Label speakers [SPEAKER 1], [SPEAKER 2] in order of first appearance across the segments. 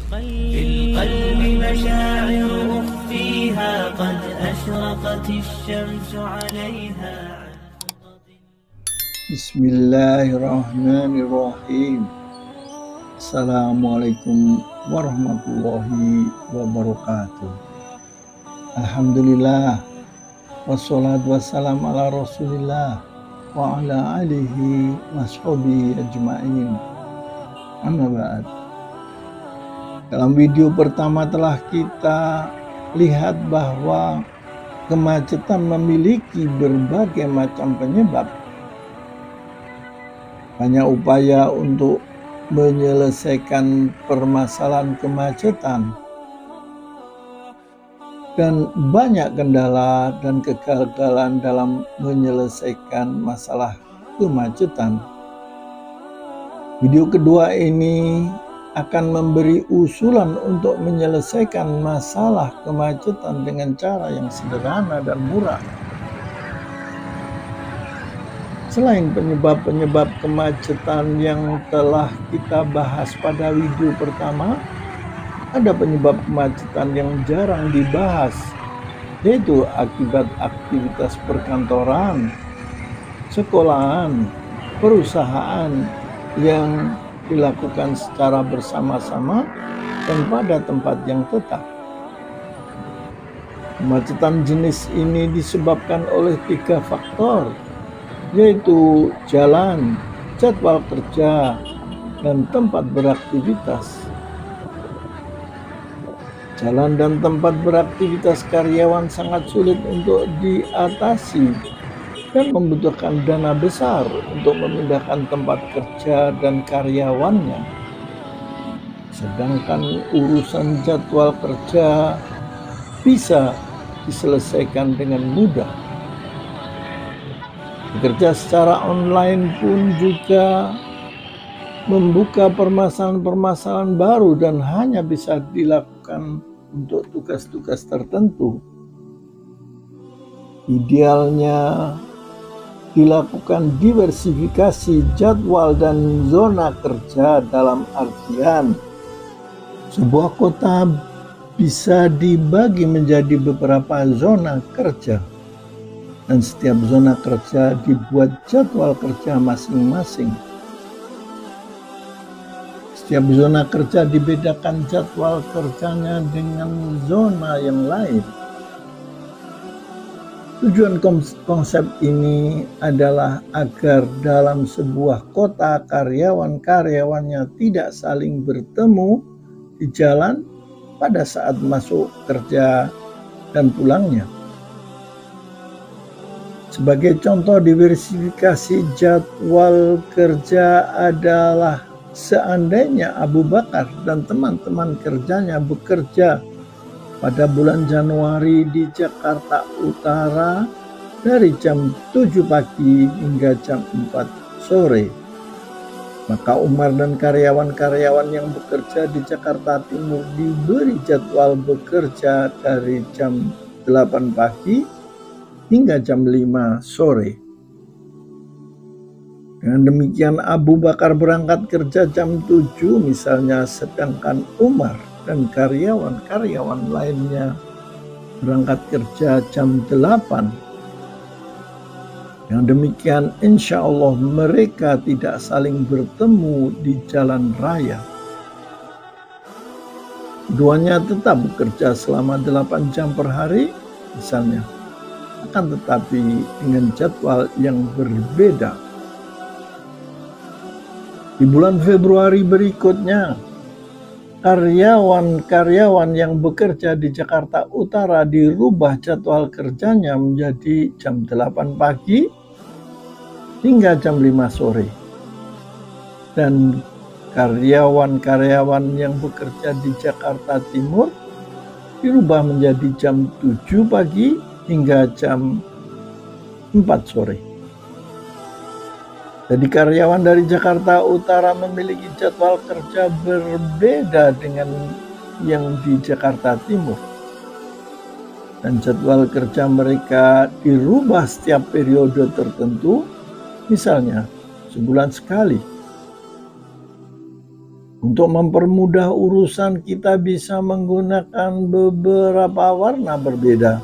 [SPEAKER 1] في القلب مشاعر أخفيها قد أشرقت الشمس عليها.
[SPEAKER 2] Bismillahirrahmanirrahim. Assalamualaikum warahmatullahi wabarakatuh. Alhamdulillah, wassalatu wassalamu ala rasulillah wa ala alihi washabihi ajma'in. Amma ba'd. Dalam video pertama telah kita lihat bahwa kemacetan memiliki berbagai macam penyebab. Banyak upaya untuk menyelesaikan permasalahan kemacetan dan banyak kendala dan kegagalan dalam menyelesaikan masalah kemacetan. Video kedua ini akan memberi usulan untuk menyelesaikan masalah kemacetan dengan cara yang sederhana dan murah. Selain penyebab-penyebab kemacetan yang telah kita bahas pada video pertama, ada penyebab kemacetan yang jarang dibahas, yaitu akibat aktivitas perkantoran, sekolahan, perusahaan yang dilakukan secara bersama-sama dan pada tempat yang tetap. Kemacetan jenis ini disebabkan oleh 3 faktor, yaitu jalan, jadwal kerja, dan tempat beraktivitas. Jalan dan tempat beraktivitas karyawan sangat sulit untuk diatasi dan membutuhkan dana besar untuk memindahkan tempat kerja dan karyawannya. Sedangkan urusan jadwal kerja bisa diselesaikan dengan mudah. Bekerja secara online pun juga membuka permasalahan-permasalahan baru dan hanya bisa dilakukan untuk tugas-tugas tertentu. Idealnya dilakukan diversifikasi jadwal dan zona kerja, dalam artian sebuah kota bisa dibagi menjadi beberapa zona kerja. Dan setiap zona kerja dibuat jadwal kerja masing-masing. Setiap zona kerja dibedakan jadwal kerjanya dengan zona yang lain. Tujuan konsep ini adalah agar dalam sebuah kota karyawan-karyawannya tidak saling bertemu di jalan pada saat masuk kerja dan pulangnya. Sebagai contoh, diversifikasi jadwal kerja adalah seandainya Abu Bakar dan teman-teman kerjanya bekerja pada bulan Januari di Jakarta Utara dari jam 7 pagi hingga jam 4 sore. Maka Umar dan karyawan-karyawan yang bekerja di Jakarta Timur diberi jadwal bekerja dari jam 8 pagi hingga jam 5 sore. Dengan demikian Abu Bakar berangkat kerja jam 7 misalnya, sedangkan Umar dan karyawan-karyawan lainnya berangkat kerja jam 8. Dengan demikian insya Allah mereka tidak saling bertemu di jalan raya. Keduanya tetap bekerja selama 8 jam per hari misalnya, akan tetapi dengan jadwal yang berbeda. Di bulan Februari berikutnya, karyawan-karyawan yang bekerja di Jakarta Utara dirubah jadwal kerjanya menjadi jam 8 pagi hingga jam 5 sore. Dan karyawan-karyawan yang bekerja di Jakarta Timur dirubah menjadi jam 7 pagi hingga jam 4 sore. Jadi karyawan dari Jakarta Utara memiliki jadwal kerja berbeda dengan yang di Jakarta Timur. Dan jadwal kerja mereka dirubah setiap periode tertentu, misalnya sebulan sekali. Untuk mempermudah urusan, kita bisa menggunakan beberapa warna berbeda.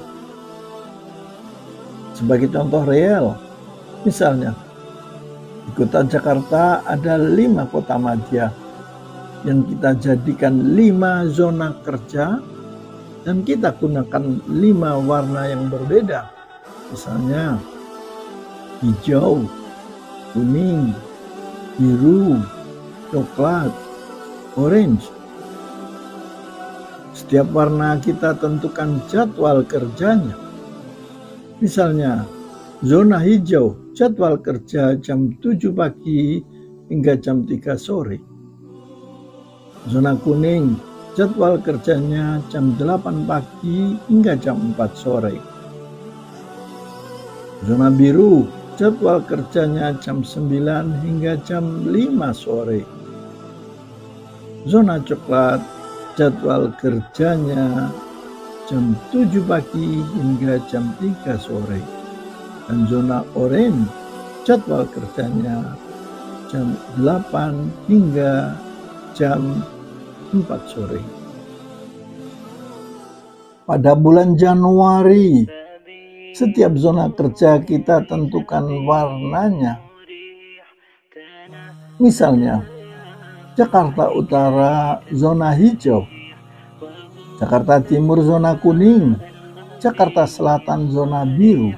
[SPEAKER 2] Sebagai contoh real, misalnya di kota Jakarta ada 5 kota madya yang kita jadikan 5 zona kerja dan kita gunakan 5 warna yang berbeda. Misalnya hijau, kuning, biru, coklat, orange. Setiap warna kita tentukan jadwal kerjanya. Misalnya, zona hijau jadwal kerja jam 7 pagi hingga jam 3 sore. Zona kuning jadwal kerjanya jam 8 pagi hingga jam 4 sore. Zona biru jadwal kerjanya jam 9 hingga jam 5 sore. Zona coklat jadwal kerjanya jam 7 pagi hingga jam 3 sore. Dan zona oranye jadwal kerjanya jam 8 hingga jam 4 sore. Pada bulan Januari, setiap zona kerja kita tentukan warnanya. Misalnya, Jakarta Utara zona hijau, Jakarta Timur zona kuning, Jakarta Selatan zona biru,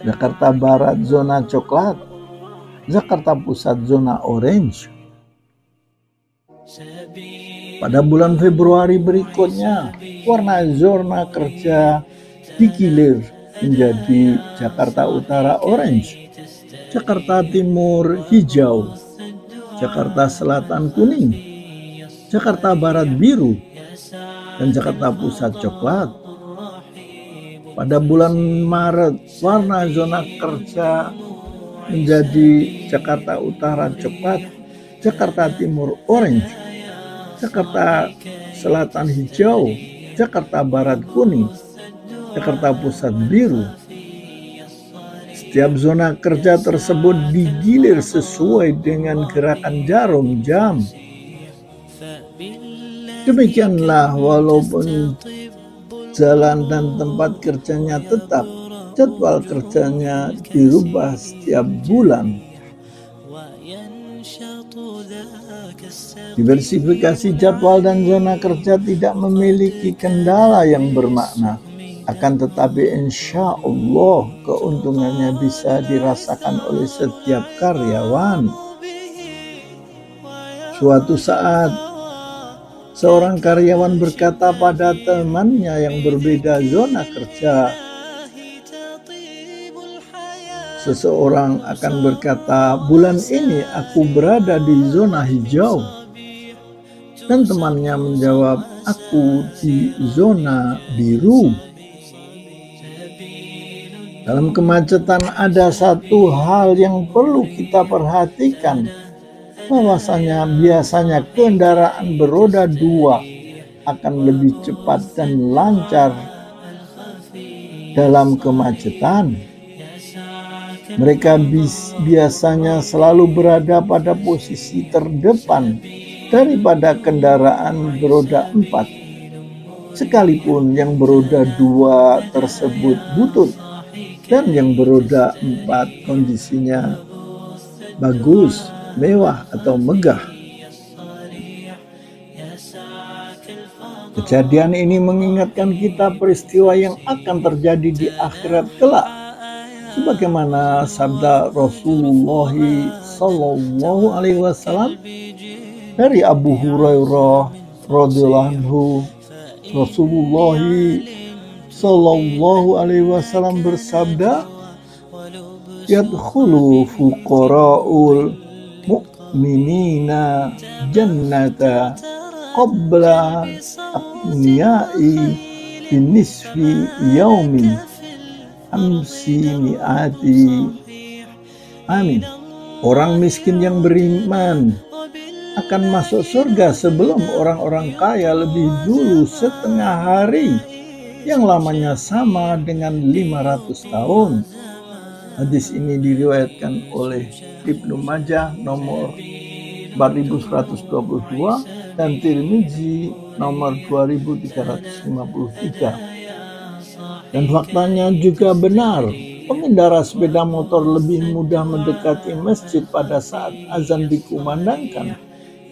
[SPEAKER 2] Jakarta Barat zona coklat, Jakarta Pusat zona orange. Pada bulan Februari berikutnya, warna zona kerja digilir menjadi Jakarta Utara orange, Jakarta Timur hijau, Jakarta Selatan kuning, Jakarta Barat biru, dan Jakarta Pusat coklat. Pada bulan Maret, warna zona kerja menjadi Jakarta Utara coklat, Jakarta Timur orange, Jakarta Selatan hijau, Jakarta Barat kuning, Jakarta Pusat biru. Setiap zona kerja tersebut digilir sesuai dengan gerakan jarum jam. Demikianlah, walaupun jalan dan tempat kerjanya tetap, jadwal kerjanya dirubah setiap bulan. Diversifikasi jadwal dan zona kerja tidak memiliki kendala yang bermakna. Akan tetapi insya Allah keuntungannya bisa dirasakan oleh setiap karyawan. Suatu saat, seorang karyawan berkata pada temannya yang berbeda zona kerja. Seseorang akan berkata, bulan ini aku berada di zona hijau. Dan temannya menjawab, aku di zona biru. Dalam kemacetan ada satu hal yang perlu kita perhatikan, bahwasanya biasanya kendaraan beroda 2 akan lebih cepat dan lancar dalam kemacetan. Mereka biasanya selalu berada pada posisi terdepan daripada kendaraan beroda 4, sekalipun yang beroda 2 tersebut butut dan yang beroda 4 kondisinya bagus, mewah atau megah. Kejadian ini mengingatkan kita peristiwa yang akan terjadi di akhirat kelak, sebagaimana sabda Rasulullah Sallallahu Alaihi Wasallam dari Abu Hurairah radhiyallahu anhu. Rasulullah Sallallahu Alaihi Wasallam bersabda, yadkhulu fuqara'ul mu'minina jannata qabla aqniyai binisfi yaumin amsi mi'ati. Amin. Orang miskin yang beriman akan masuk surga sebelum orang-orang kaya lebih dulu setengah hari yang lamanya sama dengan 500 tahun. Hadis ini diriwayatkan oleh Ibnu Majah nomor 4122 dan Tirmizi nomor 2353. Dan faktanya juga benar, pengendara sepeda motor lebih mudah mendekati masjid pada saat azan dikumandangkan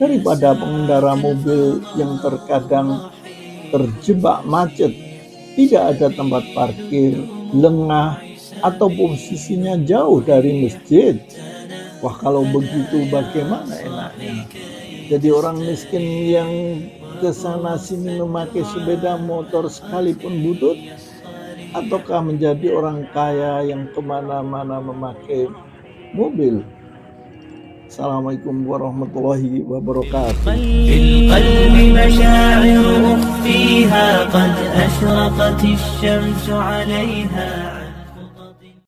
[SPEAKER 2] daripada pengendara mobil yang terkadang terjebak macet, tidak ada tempat parkir, lengah, atau posisinya jauh dari masjid. Wah, kalau begitu bagaimana enaknya? Jadi orang miskin yang kesana sini memakai sepeda motor sekalipun butut, ataukah menjadi orang kaya yang kemana-mana memakai mobil? Assalamualaikum warahmatullahi wabarakatuh.
[SPEAKER 1] بالقلب مشاعر أخفيها قد أشرقت الشمس عليها.